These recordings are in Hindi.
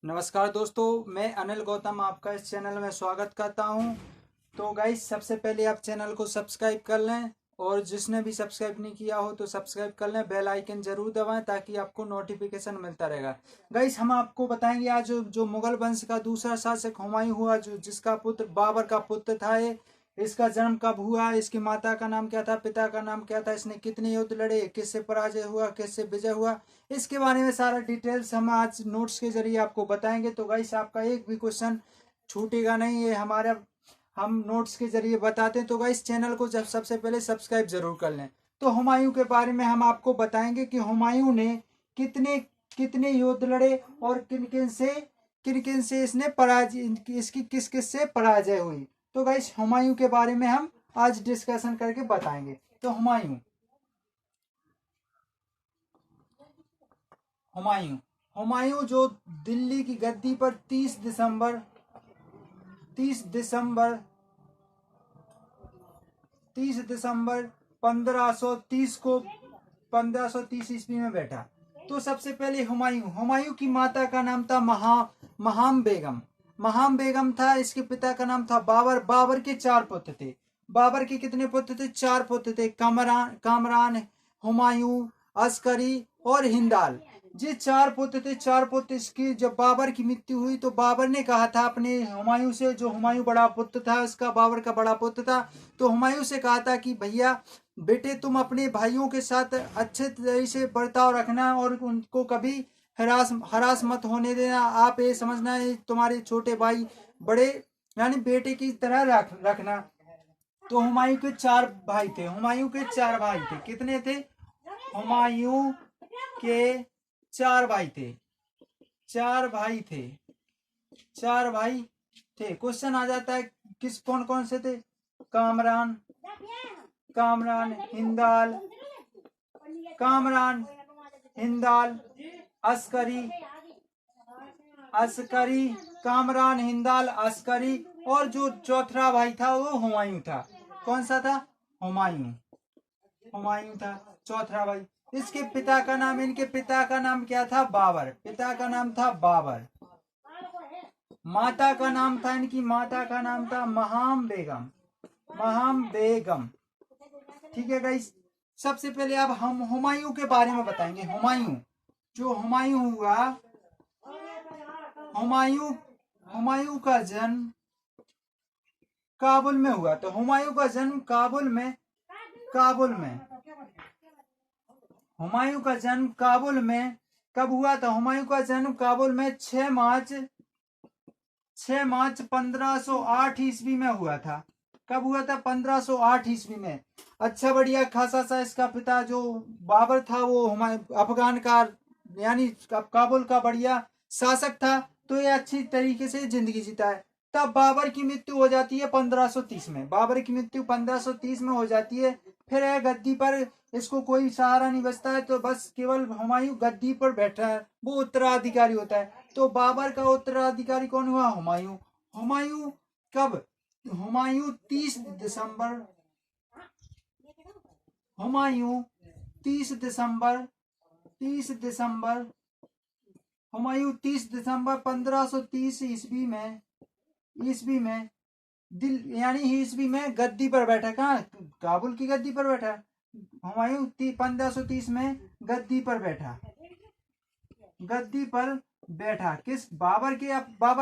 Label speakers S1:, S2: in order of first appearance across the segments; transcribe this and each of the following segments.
S1: नमस्कार दोस्तों, मैं अनिल गौतम आपका इस चैनल में स्वागत करता हूं। तो गाइस, सबसे पहले आप चैनल को सब्सक्राइब कर लें और जिसने भी सब्सक्राइब नहीं किया हो तो सब्सक्राइब कर लें, बेल आइकन जरूर दबाएं ताकि आपको नोटिफिकेशन मिलता रहेगा। गाइस, हम आपको बताएंगे आज जो मुगल वंश का दूसरा शासक हुमायूं हुआ, जो जिसका पुत्र बाबर का पुत्र था। ये इसका जन्म कब हुआ, इसकी माता का नाम क्या था, पिता का नाम क्या था, इसने कितने युद्ध लड़े, किससे पराजय हुआ, किससे विजय हुआ, इसके बारे में सारा डिटेल्स हम आज नोट्स के जरिए आपको बताएंगे। तो गाइस, आपका एक भी क्वेश्चन छूटेगा नहीं, ये हमारा हम नोट्स के जरिए बताते हैं। तो गाइस, चैनल को जब सबसे पहले सब्सक्राइब जरूर कर लें। तो हुमायूं के बारे में हम आपको बताएंगे कि हुमायूं ने कितने कितने युद्ध लड़े और किन किन से इसने पराजय, इसकी किस किस से पराजय हुई। तो गाइस, हुमायूं के बारे में हम आज डिस्कशन करके बताएंगे। तो हुमायूं हुमायूं हुमायूं जो दिल्ली की गद्दी पर 30 दिसंबर 1530 को 1530 ईस्वी में बैठा। तो सबसे पहले हुमायूं की माता का नाम था महाम बेगम। महाम बेगम था। इसके पिता का नाम था बाबर। बाबर के 4 पुत्र थे। बाबर के कितने पुत्र थे? 4 पुत्र थे। कामरान, हुमायूं, अस्करी और हिंदाल। ये 4 पुत्र थे। 4 पुत्र इसकी जब बाबर की मृत्यु हुई तो बाबर ने कहा था अपने हुमायूं से, जो हुमायूं बड़ा पुत्र था, उसका बाबर का बड़ा पुत्र था, तो हुमायूं से कहा था कि भैया बेटे, तुम अपने भाइयों के साथ अच्छे तरह से बर्ताव रखना और उनको कभी हरास मत होने देना। आप ये समझना है तुम्हारे छोटे भाई बड़े यानी बेटे की तरह रखना। तो हुमायूं के 4 भाई थे। हुमायूं के 4 भाई थे। कितने थे? हुमायूं के 4 भाई थे। 4 भाई थे। 4 भाई थे। क्वेश्चन आ जाता है किस कौन कौन से थे? कामरान कामरान हिंदाल कामरान हिंदाल अस्करी अस्करी कामरान हिंदाल अस्करी। और जो चौथा भाई था वो हुमायूं था। कौन सा था? हुमायूं हुमायूं था चौथा भाई। इनके पिता का नाम क्या था? बाबर। पिता का नाम था बाबर। माता का नाम था, इनकी माता का नाम था महाम बेगम। ठीक है गाइस, सबसे पहले अब हम हुमायूं के बारे में बताएंगे। हुमायूं हुआ, हुमायूं का जन्म काबुल में हुआ। तो हुमायूं का जन्म हुमायूं का जन्म काबुल में कब हुआ था? हुमायूं का जन्म काबुल में 6 मार्च 1508 ईस्वी में हुआ था। कब हुआ था? 1508 ईस्वी में। अच्छा बढ़िया खासा सा इसका पिता जो बाबर था वो अफगान का यानी काबुल का बढ़िया शासक था। तो ये अच्छी तरीके से जिंदगी जीता है। तब बाबर की मृत्यु हो जाती है 1530 में। बाबर की मृत्यु 1530 में हो जाती है। फिर है गद्दी पर इसको कोई सहारा नहीं बचता है, तो बस केवल हुमायूं गद्दी पर बैठा है, वो उत्तराधिकारी होता है। तो बाबर का उत्तराधिकारी कौन हुआ? हुमायूं। हुमायूं कब? हुमायूं 30 दिसंबर हुमायूं 30 दिसंबर हुमायूं 30 दिसंबर 1530 ईस्वी में दिल यानी ईस्वी में गद्दी पर बैठा। कहाँ? काबुल की गद्दी पर बैठा। हुमायूं 1530 में गद्दी पर बैठा। किस? बाबर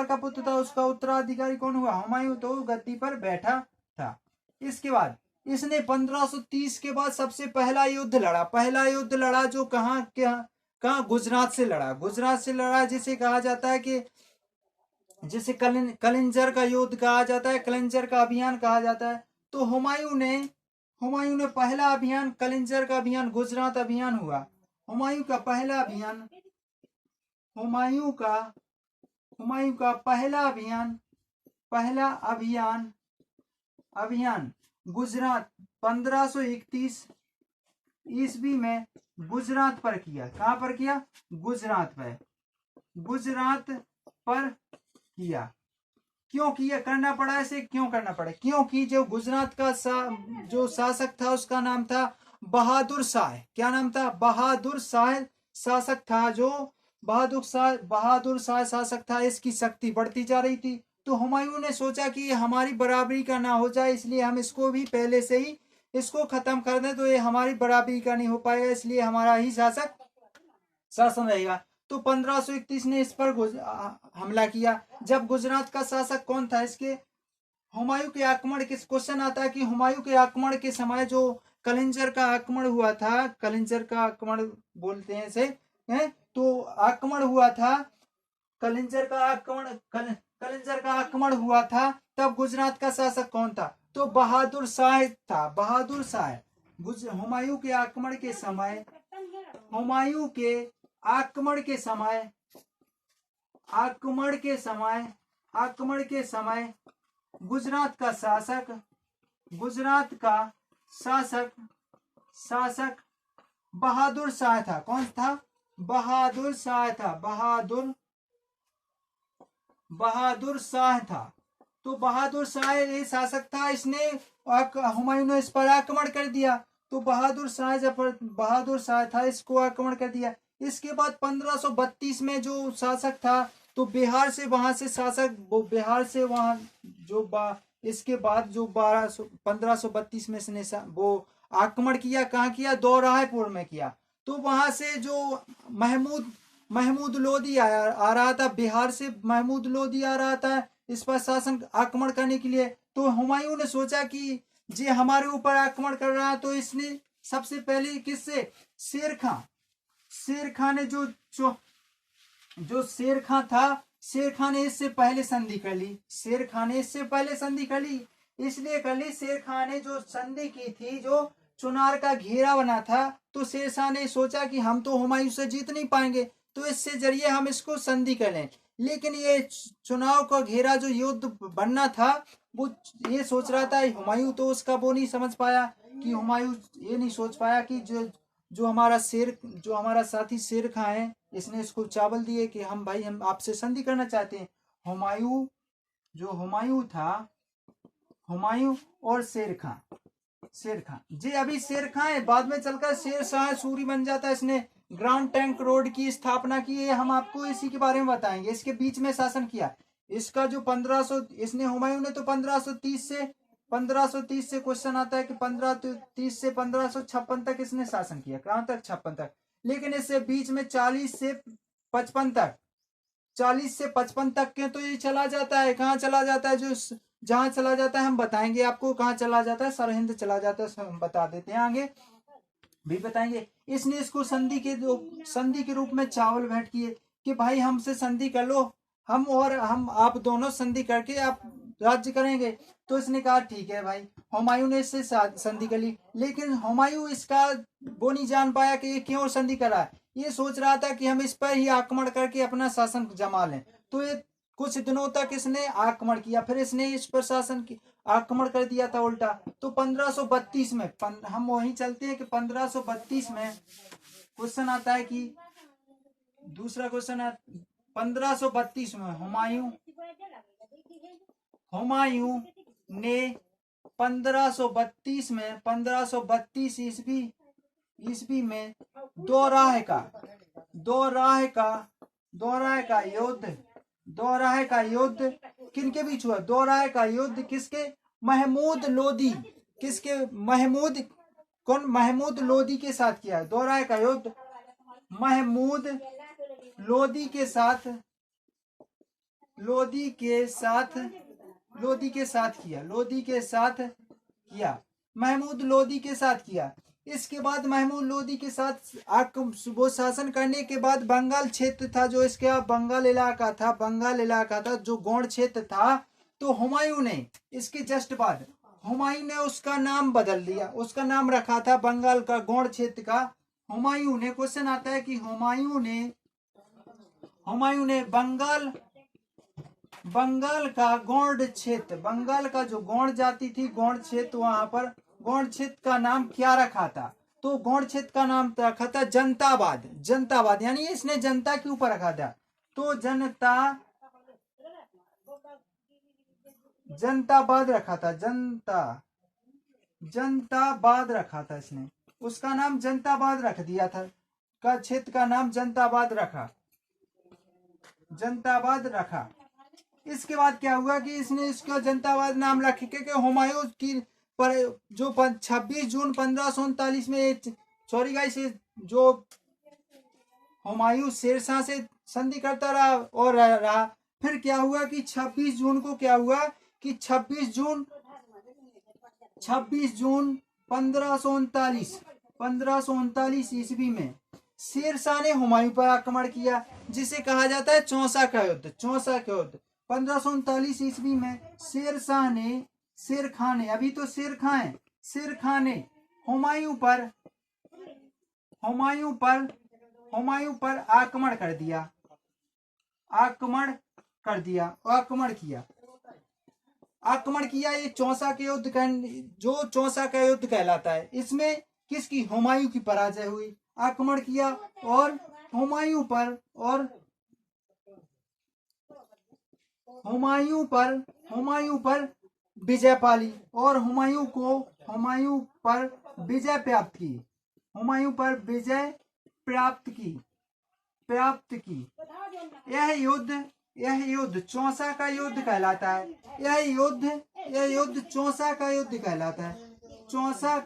S1: का पुत्र था, उसका उत्तराधिकारी कौन हुआ? हुमायूं। तो गद्दी पर बैठा था। इसके बाद इसने 1530 के बाद सबसे पहला युद्ध लड़ा जो कहाँ गुजरात से लड़ा, जिसे कहा जाता है कि जिसे कलिंजर का युद्ध कहा जाता है, कलिंजर का अभियान कहा जाता है। तो हुमायूं ने पहला अभियान, कलिंजर का अभियान, गुजरात अभियान हुआ। हुमायूं का पहला अभियान गुजरात 1531 ईस्वी में गुजरात पर किया। कहां पर किया? गुजरात पर किया। क्यों किया? करना पड़ा ऐसे? क्यों करना पड़ा? क्योंकि जो गुजरात का जो शासक था उसका नाम था बहादुर शाह। क्या नाम था? बहादुर शाह शासक था जो बहादुर शाह शासक था, इसकी शक्ति बढ़ती जा रही थी। तो हुमायूं ने सोचा कि ये हमारी बराबरी का ना हो जाए, इसलिए हम इसको भी पहले से ही इसको खत्म कर दें, तो ये हमारी बराबरी का नहीं हो पाएगा, इसलिए हमारा ही शासन रहेगा। तो 1531 ने इस पर हमला किया। जब गुजरात का शासक कौन था, इसके हुमायूं के आक्रमण के क्वेश्चन आता है कि हुमायूं के आक्रमण के समय जो कलिंजर का आक्रमण हुआ था, कलिंजर का आक्रमण बोलते हैं इसे, तो आक्रमण हुआ था, कलिंजर का आक्रमण हुआ था, तब गुजरात का शासक कौन था? तो बहादुर शाह था, बहादुर शाह। हुमायूं के आक्रमण के समय, हुमायूं के आक्रमण के समय, आक्रमण के समय गुजरात का शासक बहादुर शाह था। कौन था? बहादुर शाह था, बहादुर शाह था। तो बहादुर शाह ये शासक था, इसने हुमायूं ने इस पर आक्रमण कर दिया। तो बहादुर शाह था, इसको आक्रमण कर दिया। इसके बाद 1532 में जो शासक था, तो बिहार से वहां से शासक, वो बिहार से वहां जो इसके बाद जो 1532 में इसने वो आक्रमण किया। कहाँ किया? दौराहपुर में किया। तो वहां से जो महमूद लोदी आ रहा था, बिहार से महमूद लोदी आ रहा था इस पर शासन आक्रमण करने के लिए। तो हुमायूं ने सोचा कि जे हमारे ऊपर आक्रमण कर रहा है, तो इसने सबसे पहले किससे? शेर खां ने जो शेर खां था, शेर खां ने इससे पहले संधि कर ली। इसलिए कर ली, शेर खां ने जो संधि की थी, जो चुनार का घेरा बना था, तो शेर शाह ने सोचा कि हम तो हुमायूं से जीत नहीं पाएंगे, तो इससे जरिए हम इसको संधि कर लें। लेकिन ये चुनाव का घेरा जो युद्ध बनना था, वो ये सोच रहा था, हुमायूं तो उसका वो नहीं समझ पाया, कि हुमायूं ये नहीं सोच पाया कि जो हमारा साथी शेर खां है, इसने इसको चावल दिए कि हम आपसे संधि करना चाहते हैं। हुमायूं था, हुमायूं और शेर खां जी, अभी शेर खां है, बाद में चलकर शेर शाह सूरी बन जाता है। इसने ग्रांड ट्रंक रोड की स्थापना की है, हम आपको इसी के बारे में बताएंगे। इसके बीच में शासन किया। इसका जो 1500 इसने हुमायूं ने तो 1530 से क्वेश्चन आता है कि 1530 से 1556 तक इसने शासन किया। कहां तक? 56 तक। लेकिन इससे बीच में 40 से 55 तक के तो ये चला जाता है। कहाँ चला जाता है? जहां चला जाता है हम बताएंगे आपको कहाँ चला जाता है। सरहिंद चला जाता है, हम बता देते हैं, आगे भी बताएंगे। इसने इसको संधि के रूप में चावल भेंट किए कि भाई हमसे संधि कर लो, हम आप दोनों संधि करके आप राज्य करेंगे। तो इसने कहा ठीक है भाई। हुमायूं ने इससे संधि कर ली, लेकिन हुमायूं इसका वो नहीं जान पाया कि ये क्यों संधि करा। ये सोच रहा था कि हम इस पर ही आक्रमण करके अपना शासन जमा लें। तो ये कुछ दिनों तक इसने आक्रमण किया, फिर इसने इस पर शासन की आक्रमण कर दिया था उल्टा। तो 1532 में हम वहीं चलते हैं कि 1532 में क्वेश्चन आता है कि दूसरा क्वेश्चन है 1532 में हुमायूं ने 1532 ईस्वी में दोराहे का युद्ध किनके बीच हुआ? दोराहे का युद्ध किसके? महमूद लोदी। किसके? महमूद लोदी के साथ किया है। दोराहे का युद्ध महमूद लोदी के साथ महमूद लोदी के साथ किया। इसके बाद महमूद लोदी के साथ वो शासन करने के बाद बंगाल क्षेत्र था, जो इसका बंगाल इलाका था, जो गौड़ क्षेत्र था। तो हुमायूं ने इसके जस्ट बाद हुमायूं ने उसका नाम बदल दिया। उसका नाम रखा था बंगाल का गौड़ क्षेत्र का हुमायूं ने। क्वेश्चन आता है कि हुमायूं ने बंगाल का गौड़ क्षेत्र, बंगाल का जो गौड़ जाति थी, गौड़ क्षेत्र, वहां पर गौड़ क्षेत्र का नाम क्या रखा था? तो गौड़ क्षेत्र का नाम रखा था जनताबाद, यानी इसने जनता के ऊपर रखा था। तो जनताबाद रखा था, जनताबाद रखा था इसने, उसका नाम जनताबाद रख दिया था, का क्षेत्र का नाम जनताबाद रखा। जनताबाद रखा। इसके बाद क्या हुआ कि इसने इसका जनताबाद नाम रखे क्योंकि हुमायूं की पर जो 26 जून 1539 में, सॉरी गाइस, जो हुमायूं शेरशाह से संधि करता रहा और रहा। फिर क्या हुआ कि 26 जून को क्या हुआ कि 26 जून 1539 ईस्वी में शेरशाह ने हुमायूं पर आक्रमण किया, जिसे कहा जाता है चौसा का युद्ध। 1539 ईस्वी में शेर खान ने अभी तो शेर खान ने हुमायूं पर आक्रमण किया। ये चौसा के युद्ध जो चौसा का युद्ध कहलाता है। इसमें किसकी? हुमायूं की पराजय हुई। आक्रमण किया और हुमायूं पर विजय पाली और हुमायूं पर विजय प्राप्त की। यह युद्ध चौसा का युद्ध कहलाता है। यह युद्ध चौसा का युद्ध कहलाता है। चौसा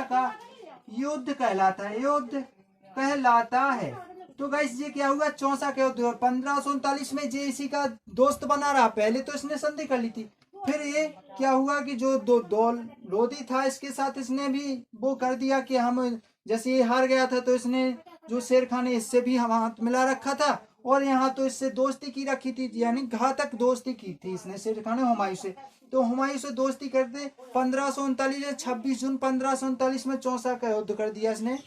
S1: का युद्ध कहलाता है। तो गाइस ये क्या हुआ? चौसा का युद्ध। 1539 में जे इसी का दोस्त बना रहा। पहले तो इसने संधि कर ली थी। फिर ये क्या हुआ कि जो लोधी था, इसके साथ इसने भी वो कर दिया कि हम, जैसे ये हार गया था तो इसने, जो शेर खान ने, इससे भी हम हाथ मिला रखा था और यहाँ तो इससे दोस्ती की रखी थी, यानी घातक दोस्ती की थी इसने शेर खान ने हुमायूं से। तो हुमायूं से दोस्ती करते 1539 26 जून 1539 में चौसा का युद्ध कर दिया इसने।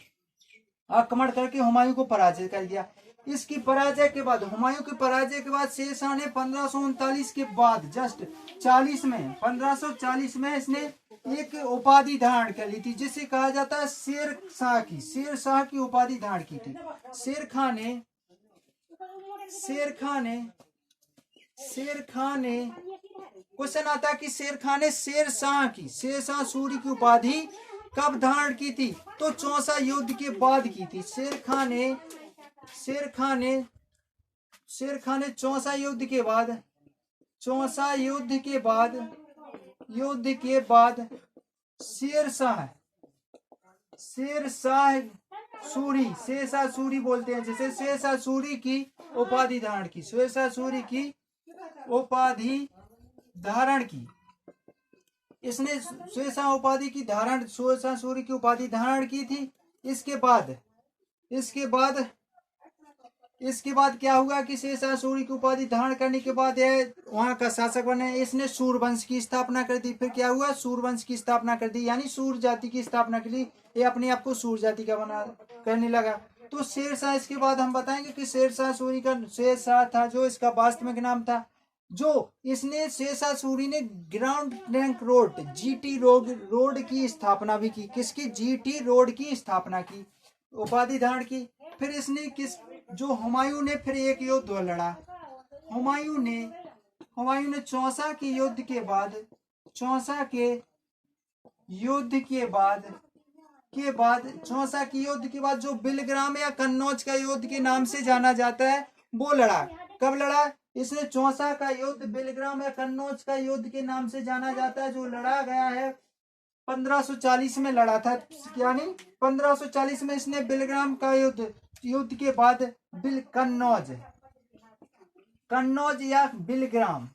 S1: आक्रमण करके हुमायूं को पराजित कर दिया। इसकी पराजय के बाद, हुमायूं की पराजय के बाद शेरशाह ने 1539 के बाद जस्ट 1540 में इसने एक उपाधि धारण कर ली थी, जिसे कहा जाता है शेरशाह की उपाधि धारण की थी। शेर खान ने क्वेश्चन आता है कि शेर खान ने शेरशाह सूरी की उपाधि कब धारण की थी? तो चौसा युद्ध के बाद की थी। शेर खान ने चौसा युद्ध के बाद शेरशाह सूरी बोलते हैं, जिसे शेरशाह सूरी की उपाधि धारण की। इसने शेरशाह सूरी की उपाधि धारण की थी। इसके बाद क्या हुआ कि शेरशाह सूरी की उपाधि धारण करने के बाद यह वहां का शासक बने। इसने सूरवंश की स्थापना कर दी। फिर क्या हुआ? सूरवंश की स्थापना कर दी, यानी सूर जाति की स्थापना के लिए ये अपने आप को सूर जाति का करने लगा। तो शेरशाह, इसके बाद हम बताएंगे कि शेरशाह सूरी का शेरशाह था जो इसका वास्तविक नाम था। जो इसने शेरशाह सूरी ने ground trunk road GT road की स्थापना भी की। किसकी? GT रोड की स्थापना की, उपाधि धारण की। फिर इसने जो हुमायूं ने फिर एक युद्ध लड़ा। हुमायूं ने चौसा के युद्ध के बाद जो बिलग्राम या कन्नौज का युद्ध के नाम से जाना जाता है, वो लड़ा। कब लड़ा? इसने चौसा का युद्ध बिलग्राम या कन्नौज का युद्ध के नाम से जाना जाता है, जो लड़ा गया है 1540 में लड़ा था। यानी 1540 में इसने बिलग्राम का युद्ध के बाद कन्नौज या बिलग्राम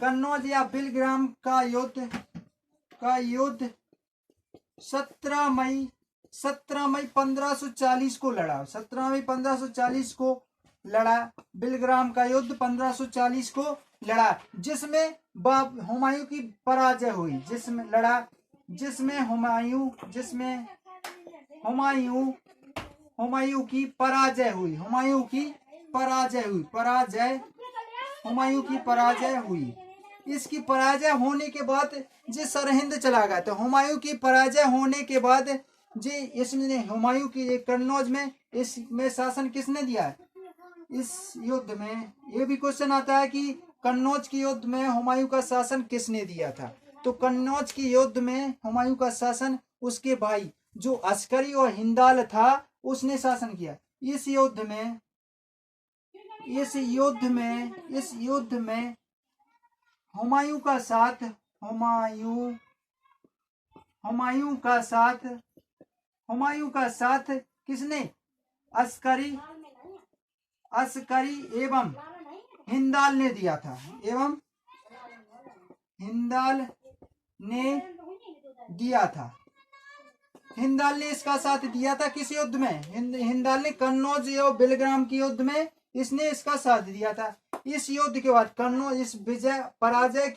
S1: कन्नौज या बिलग्राम का युद्ध 17 मई 1540 को लड़ा। 17 मई 1540 को लड़ा। बिलग्राम का युद्ध 1540 को लड़ा, जिसमें हुमायूं की पराजय हुई। जिसमें हुमायूं की पराजय हुई। इसकी पराजय होने के बाद जे सरहिंद चला गया। तो हुमायूं की पराजय होने के बाद इसने हुमायूं की कन्नौज में इसमें शासन किसने दिया है? इस युद्ध में ये भी क्वेश्चन आता है कि कन्नौज के युद्ध में हुमायूं का शासन किसने दिया था? तो कन्नौज के युद्ध में हुमायूं का शासन उसके भाई जो अस्करी और हिंदाल था, उसने शासन किया। इस युद्ध में हुमायूं का साथ किसने? अस्करी एवं हिंदाल ने दिया था। हिंदाल ने इसका साथ दिया था। किस युद्ध में? हिंदाल ने कन्नौज और बेलग्राम के युद्ध में इसने इसका साथ दिया था। इस युद्ध के बाद कन्नौज, इस पराजय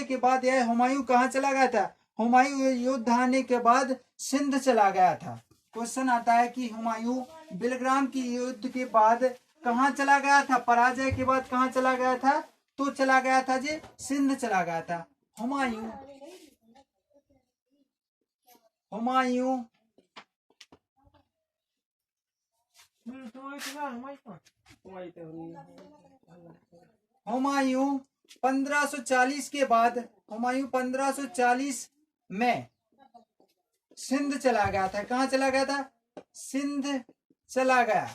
S1: के बाद यह हुमायूं कहाँ चला गया था? हुमायूं युद्ध हारने के बाद सिंध चला गया था। क्वेश्चन आता है कि हुमायूं बेलग्राम की युद्ध के बाद कहाँ चला गया था? पराजय के बाद कहाँ चला गया था? तो चला गया था जी सिंध चला गया था। हुमायूं हुमायूं 1540 के बाद 1540 में सिंध चला गया था। कहाँ चला गया था? सिंध चला गया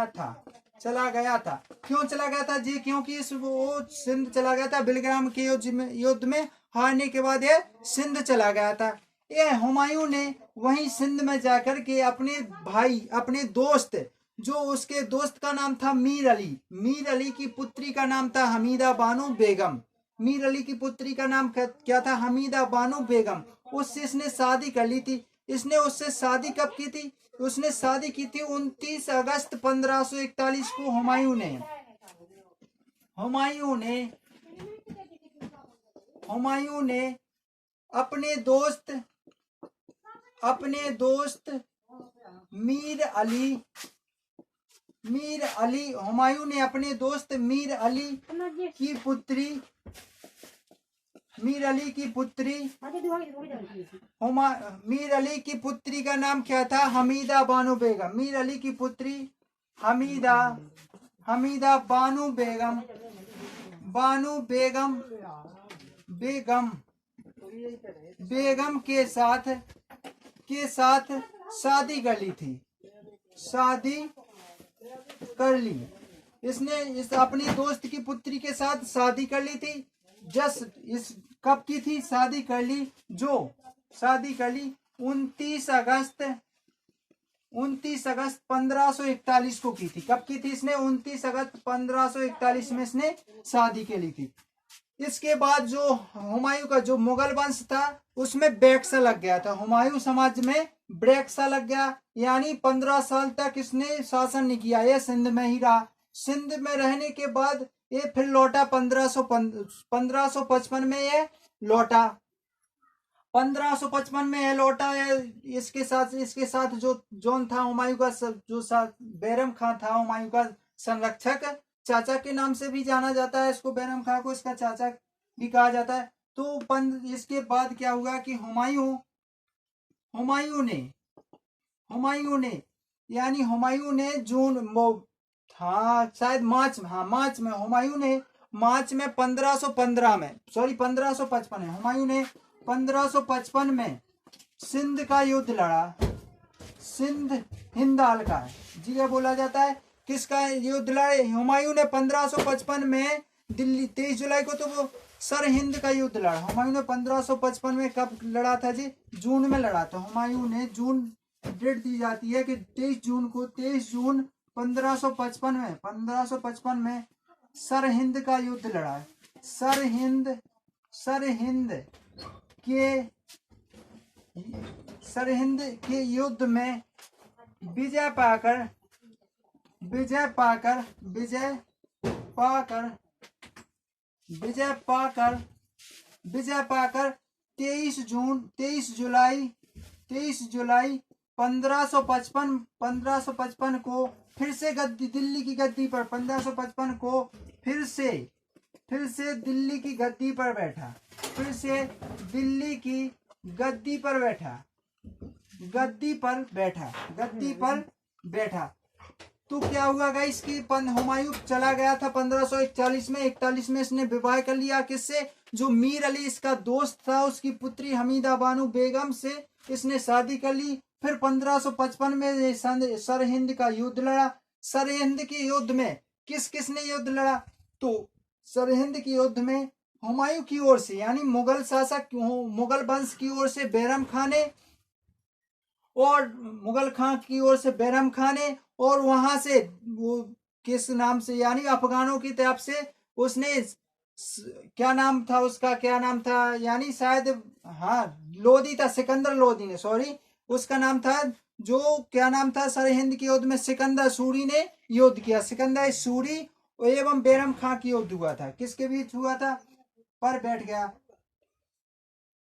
S1: था। क्यों चला गया था जी? क्योंकि वो सिंध चला गया था बेलग्राम के युद्ध में हारने के बाद ये सिंध चला गया था। ये हुमायूं ने वहीं सिंध में जाकर के अपने दोस्त, जो उसके दोस्त का नाम था मीर अली की पुत्री का नाम था हमीदा बानो बेगम। मीर अली की पुत्री का नाम क्या था? हमीदा बानो बेगम। उससे इसने शादी कर ली थी। इसने उससे शादी कब की थी? उसने शादी की थी 29 अगस्त 1541 को। हुमायूं ने अपने दोस्त मीर अली की पुत्री का नाम क्या था? हमीदा बानो बेगम। मीर अली की पुत्री हमीदा बानो बेगम के साथ शादी कर ली। इसने अपनी दोस्त की पुत्री के साथ शादी कर ली थी। कब की थी शादी कर ली? 29 अगस्त 1541 को की थी। कब की थी इसने? 29 अगस्त 1541 में इसने शादी के ली थी। इसके बाद जो हुमायूं का जो मुगल वंश था उसमें ब्रेकसा लग गया था। हुमायूं समाज में ब्रेकसा लग गया, यानी 15 साल तक इसने शासन नहीं किया। ये सिंध में ही रहा। सिंध में रहने के बाद ये फिर लौटा 1555 में ये लौटा। 1555 में ये लौटा है। इसके साथ जो जोन था हुमायूं का, जो बैरम खां था हुमायूं का संरक्षक, चाचा के नाम से भी जाना जाता है इसको। बैरम खां को इसका चाचा भी कहा जाता है। तो इसके बाद क्या हुआ कि हुमायूं ने मार्च में 1555 में हुमायूं ने 1555 में सिंध का युद्ध लड़ा। सिंध हिंदाल का जी क्या बोला जाता है। किसका युद्ध लड़े? हुमायूं ने 1555 में दिल्ली 23 जुलाई को तो वो सरहिंद का युद्ध लड़ा। हुमायूं ने 1555 में कब लड़ा था जी? जून में लड़ा था। हुमायूं ने जून डेट दी जाती है कि 23 जून 1555 में सरहिंद का युद्ध लड़ा। सरहिंद के युद्ध में विजय पाकर 23 जुलाई 1555 को फिर से दिल्ली की गद्दी पर 1555 को फिर से दिल्ली की गद्दी पर बैठा। तो क्या हुआ गाइस कि हुमायूं चला गया था 1541 में। 41 में इसने विवाह कर लिया। किससे? जो मीर अली इसका दोस्त था, उसकी पुत्री हमीदा बानो बेगम से इसने शादी कर ली। फिर 1555 में ये सरहिंद का युद्ध लड़ा। सरहिंद के युद्ध में किस किसने युद्ध लड़ा? तो सरहिंद के युद्ध में हुमायूं की ओर से यानी मुगल शासक मुगल वंश की ओर से बैरम खान ने और मुगल खां की ओर से बैरम खान ने और वहां से वो किस नाम से यानी अफगानों की तरफ से उसने क्या नाम था उसका, क्या नाम था यानी शायद हाँ लोदी था, सिकंदर लोदी ने, सॉरी उसका नाम था, जो क्या नाम था सरहिंद के युद्ध में सिकंदर सूरी ने युद्ध किया। सिकंदर सूरी एवं बैरम खां की युद्ध हुआ था। किसके बीच हुआ था? पर बैठ गया।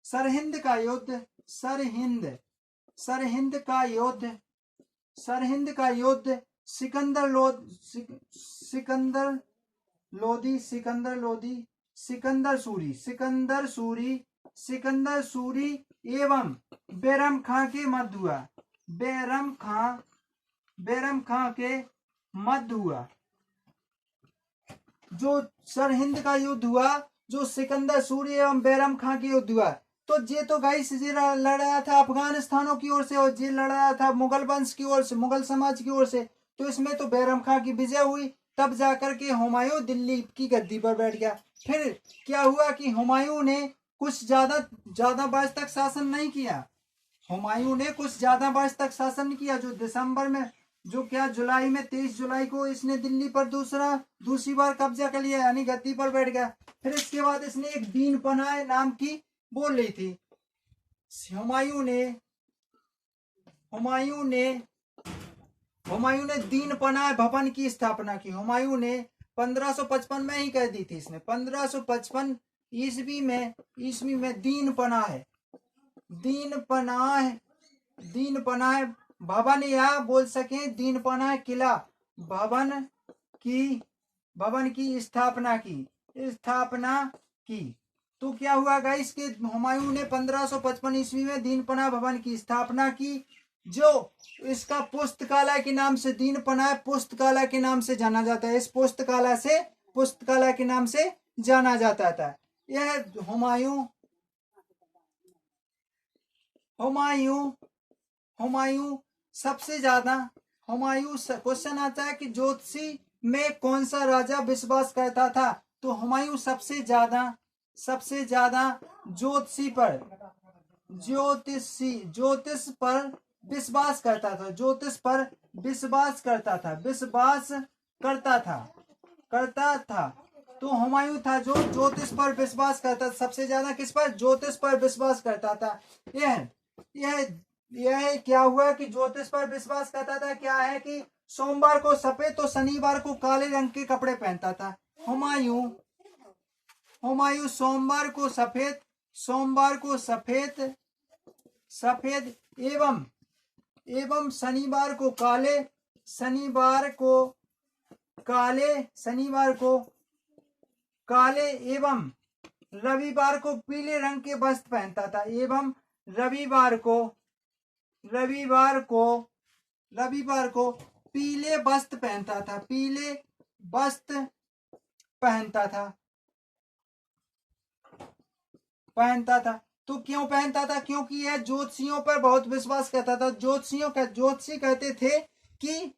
S1: सरहिंद का युद्ध, सरहिंद सरहिंद का युद्ध, सरहिंद का युद्ध सिकंदर लोदी सिकंदर सूरी एवं बैरम खां के मध्य हुआ। बैरम खां के मध्य हुआ। जो सरहिंद का युद्ध हुआ, जो सिकंदर सूरी एवं बैरम खां के युद्ध हुआ, तो ये तो गाइस ये लड़ रहा था अफगानिस्तानों की ओर से और ये लड़ रहा था मुगल वंश की ओर से, मुगल समाज की ओर से। तो इसमें तो बैरम खां की विजय हुई। तब जाकर के हुमायूं दिल्ली की गद्दी पर बैठ गया। फिर क्या हुआ कि हुमायूं ने कुछ ज्यादा वर्ष तक शासन नहीं किया। हुमायूं ने कुछ ज्यादा वर्ष तक शासन नहीं किया। जो दिसंबर में जुलाई में 23 जुलाई को इसने दिल्ली पर दूसरी बार कब्जा कर लिया यानी गद्दी पर बैठ गया। फिर इसके बाद इसने एक दीन पनाह नाम की बोल रही थी। हुमायूं ने दीन पनाह भवन की स्थापना की। हुमायूं ने 1555 में ही कह दी थी इसने। 1555 ईस्वी में दीन पनाह भवन या बोल सके दीन पनाह किला भवन की स्थापना की। तो क्या हुआ गाइस कि हुमायूं ने 1555 ईस्वी में दीन पनाह भवन की स्थापना की, जो इसका पुस्तकालय के नाम से दीन पनाह पुस्तकालय के नाम से जाना जाता है। इस पुस्तकालय के नाम से जाना जाता था। यह हुमायूं सबसे ज्यादा क्वेश्चन आता है कि ज्योतिषी में कौन सा राजा विश्वास करता था? तो हुमायूं सबसे ज्यादा ज्योतिष पर विश्वास करता था। तो हुमायूं था जो ज्योतिष पर विश्वास करता था। सबसे ज्यादा किस पर? ज्योतिष पर विश्वास करता था। यह क्या हुआ कि ज्योतिष पर विश्वास करता था। क्या है कि सोमवार को सफेद तो शनिवार को काले रंग के कपड़े पहनता था। हुमायूं सोमवार को सफेद एवं शनिवार को काले एवं रविवार को पीले रंग के वस्त्र पहनता था। एवं रविवार को पीले वस्त्र पहनता था। तो क्यों पहनता था? क्योंकि यह ज्योतिषियों पर बहुत विश्वास करता था। ज्योतिषी कहते थे कि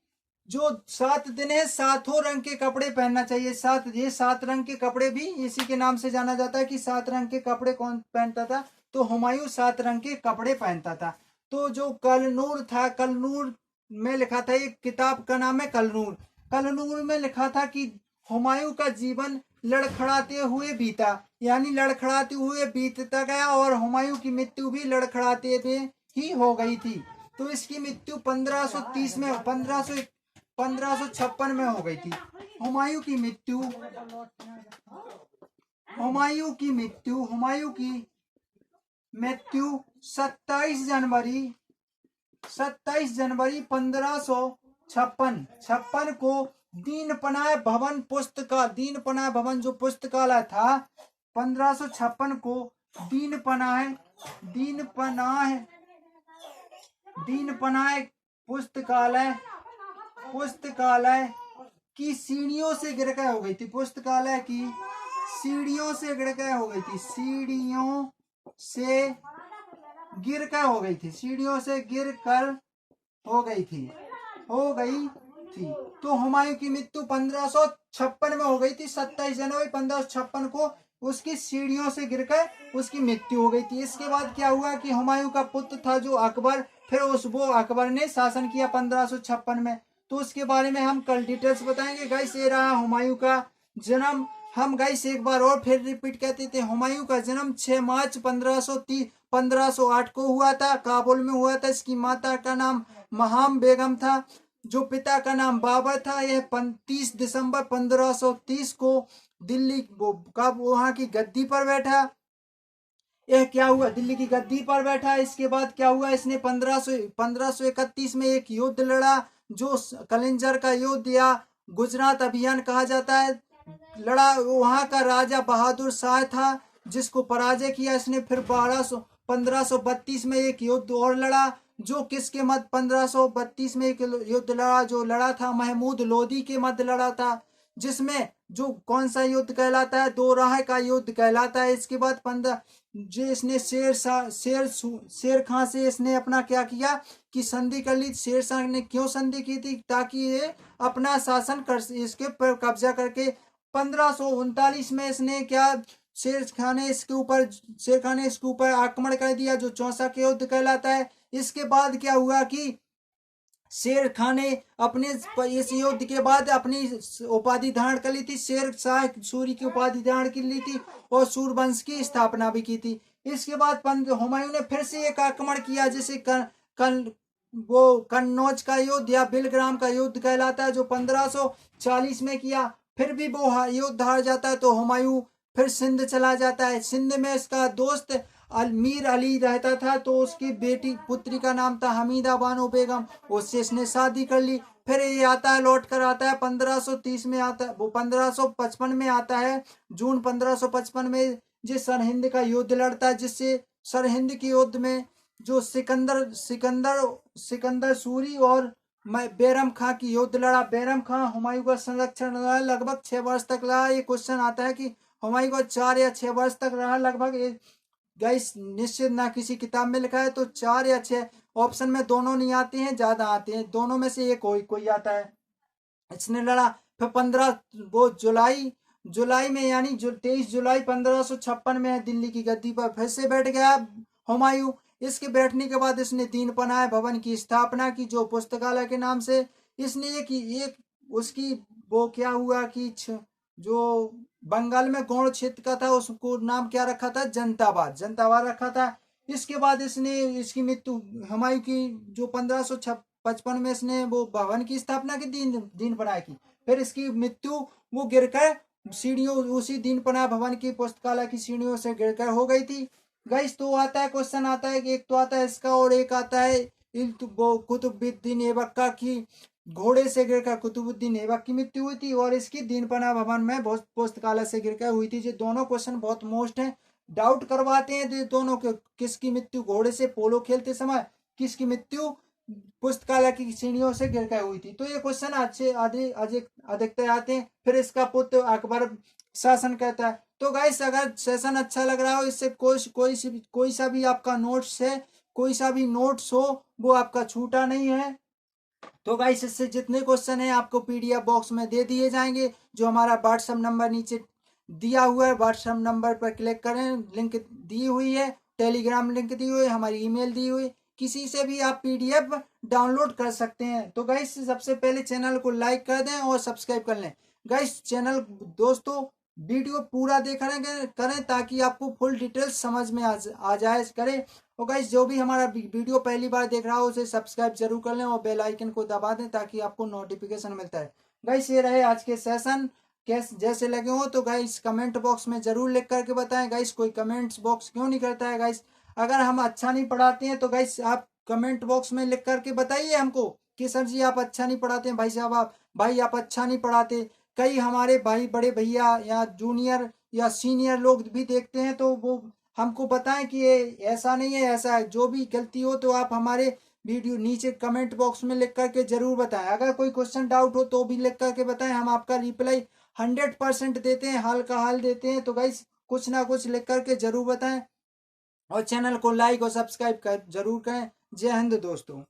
S1: जो 7 दिन है 7 रंग के कपड़े पहनना चाहिए। 7 रंग के कपड़े भी इसी के नाम से जाना जाता है कि 7 रंग के कपड़े कौन पहनता था? तो हुमायूं 7 रंग के कपड़े पहनता था। तो जो कलनूर में लिखा था, एक किताब का नाम है कलनूर में लिखा था कि हुमायूं का जीवन लड़खड़ाते हुए बीता, यानी लड़खड़ाते हुए बीतता गया और हुमायूं की मृत्यु भी लड़खड़ाते हुए ही हो गई थी। तो इसकी मृत्यु 1556 में हो गई थी। हुमायूं की मृत्यु 27 जनवरी 1556 को दीन पनाह भवन जो पुस्तकालय था 1556 को दीन पनाह पुस्तकालय की सीढ़ियों से गिरकर हो गई थी। पुस्तकालय की सीढ़ियों से गिरकर हो गई थी। सीढ़ियों से गिर कर हो गई थी, सीढ़ियों से गिर कर हो गई थी, हो गई थी। तो हुमायूं की मृत्यु 1556 में हो गई थी। 27 जनवरी 1556 को उसकी सीढ़ियों से गिरकर उसकी मृत्यु हो गई थी। इसके बाद क्या हुआ कि हुमायूं का पुत्र था जो अकबर, फिर वो अकबर ने शासन किया 1556 में। तो उसके बारे में हम कल डिटेल्स बताएंगे। गाइस ये रहा हुमायूं का जन्म। हम गाइस एक बार और फिर रिपीट कहते थे, हुमायूं का जन्म 6 मार्च 1508 को हुआ था, काबुल में हुआ था। इसकी माता का नाम महाम बेगम था, जो पिता का नाम बाबर था। यह 30 दिसंबर 1530 को दिल्ली कब वहां की गद्दी पर बैठा। यह क्या हुआ, दिल्ली की गद्दी पर बैठा। इसके बाद क्या हुआ, इसने 1531 में एक युद्ध लड़ा, जो कलिंजर का युद्ध या गुजरात अभियान कहा जाता है, लड़ा। वहां का राजा बहादुर शाह था, जिसको पराजय किया इसने। फिर 1532 में एक युद्ध और लड़ा, जो किसके मध्य 1532 में एक युद्ध लड़ा, जो लड़ा था महमूद लोदी के मध्य लड़ा था, जिसमें जो कौन सा युद्ध कहलाता है, दो राह का युद्ध कहलाता है। इसके बाद 15 जो इसने शेर खां से इसने अपना क्या किया कि संधि कर ली। शेर शाह ने क्यों संधि की थी, ताकि ये अपना शासन कर इसके पर कब्जा करके। 1539 में इसने क्या, शेर खान ने इसके ऊपर आक्रमण कर दिया, जो चौसा के युद्ध कहलाता है। इसके बाद क्या हुआ कि शेर खान ने अपने इस युद्ध के बाद अपनी उपाधि धारण कर ली थी, शेर शाह सूरी की उपाधि धारण कर ली थी, और सूरवंश की स्थापना भी की थी। इसके बाद हुमायूं ने फिर से एक आक्रमण किया, जिसे वो कन्नौज का युद्ध या बिलग्राम का युद्ध कहलाता है, जो 1540 में किया। फिर भी वो युद्ध हार जाता है, तो हुमायूं फिर सिंध चला जाता है। सिंध में इसका दोस्त मीर अली रहता था, तो उसकी पुत्री का नाम था हमीदा बानो बेगम, उससे इसने शादी कर ली। फिर ये आता है, लौट कर आता है 1530 में आता है, वो 1555 में आता है। जून 1555 में जिस सरहिंद का युद्ध लड़ता है, जिससे सरहिंद के युद्ध में जो सिकंदर सिकंदर सिकंदर सूरी और बैरम खां की युद्ध लड़ा। बैरम खां हुमायूं का संरक्षण रहा लगभग 6 वर्ष तक रहा। ये क्वेश्चन आता है कि हुमायूं को 4 या 6 वर्ष तक रहा लगभग। गाइस निश्चित ना किसी किताब में लिखा है, तो 4 या 6 ऑप्शन में दोनों नहीं आते हैं, ज्यादा आते हैं, दोनों में से एक कोई आता है। इसने लड़ा। फिर 15 वो जुलाई में यानी 23 जुलाई 1556 में दिल्ली की गद्दी पर फिर से बैठ गया हुमायूं। इसके बैठने के बाद इसने दीन पनाह भवन की स्थापना की, जो पुस्तकालय के नाम से। इसने एक उसकी वो क्या हुआ कि जो बंगाल में गौड़ क्षेत्र का था, उसको नाम क्या रखा था, जनताबाद रखा था। इसके बाद इसने इसकी मृत्यु हुमायूं की जो 1555 में इसने वो भवन की स्थापना की, दीन पनाह की। फिर इसकी मृत्यु वो गिरकर सीढ़ियों, उसी दीन पनाह भवन की पुस्तकालय की सीढ़ियों से गिरकर हो गई थी। गाइस तो आता है क्वेश्चन आता है कि एक तो आता है इसका, और एक आता है कुतुबुद्दीन ऐबक की घोड़े से गिरकर कुतुबुद्दीन ऐबक की मृत्यु हुई थी, और इसकी दीन पनाह भवन में पुस्तकालय से गिरकर हुई थी। ये दोनों क्वेश्चन बहुत मोस्ट हैं, डाउट करवाते हैं। तो दोनों के किसकी मृत्यु घोड़े से पोलो खेलते समय, किसकी मृत्यु पुस्तकालय की सीढ़ियों से गिरकर हुई थी। तो ये क्वेश्चन अच्छे अधिकतर आते हैं। फिर इसका पुत्र अकबर शासन करता है। तो गाइस अगर सेशन अच्छा लग रहा हो, इससे कोई सा भी आपका नोट्स है, कोई सा भी नोट्स हो, वो आपका छूटा नहीं है। तो गाइस इससे जितने क्वेश्चन है आपको पीडीएफ बॉक्स में दे दिए जाएंगे, जो हमारा व्हाट्सएप नंबर नीचे दिया हुआ है, व्हाट्सएप नंबर पर क्लिक करें, लिंक दी हुई है, टेलीग्राम लिंक दी हुई है, हमारी ईमेल दी हुई, किसी से भी आप पीडीएफ डाउनलोड कर सकते हैं। तो गाइस सबसे पहले चैनल को लाइक कर दें और सब्सक्राइब कर लें। गाइस चैनल दोस्तों वीडियो पूरा देखा करें, ताकि आपको फुल डिटेल्स समझ में आ जाए करें। और गाइस जो भी हमारा वीडियो पहली बार देख रहा हो, उसे सब्सक्राइब जरूर कर लें और बेल आइकन को दबा दें, ताकि आपको नोटिफिकेशन मिलता है। गाइस ये रहे आज के सेशन, जैसे लगे हो तो गाइस कमेंट बॉक्स में जरूर लिख करके बताएं। गाइस कोई कमेंट्स बॉक्स क्यों नहीं करता है गाइस, अगर हम अच्छा नहीं पढ़ाते हैं तो गाइस आप कमेंट बॉक्स में लिख करके बताइए हमको कि सर जी आप अच्छा नहीं पढ़ाते हैं, भाई साहब आप अच्छा नहीं पढ़ाते। कई हमारे भाई बड़े भैया या जूनियर या सीनियर लोग भी देखते हैं, तो वो हमको बताएं कि ये ऐसा नहीं है, ऐसा है। जो भी गलती हो तो आप हमारे वीडियो नीचे कमेंट बॉक्स में लिख करके जरूर बताएं। अगर कोई क्वेश्चन डाउट हो तो भी लिख करके बताएं, हम आपका रिप्लाई 100% देते हैं, हाल का हाल देते हैं। तो गाइस कुछ ना कुछ लिख करके जरूर बताएं। और चैनल को लाइक और सब्सक्राइब कर जरूर करें। जय हिंद दोस्तों।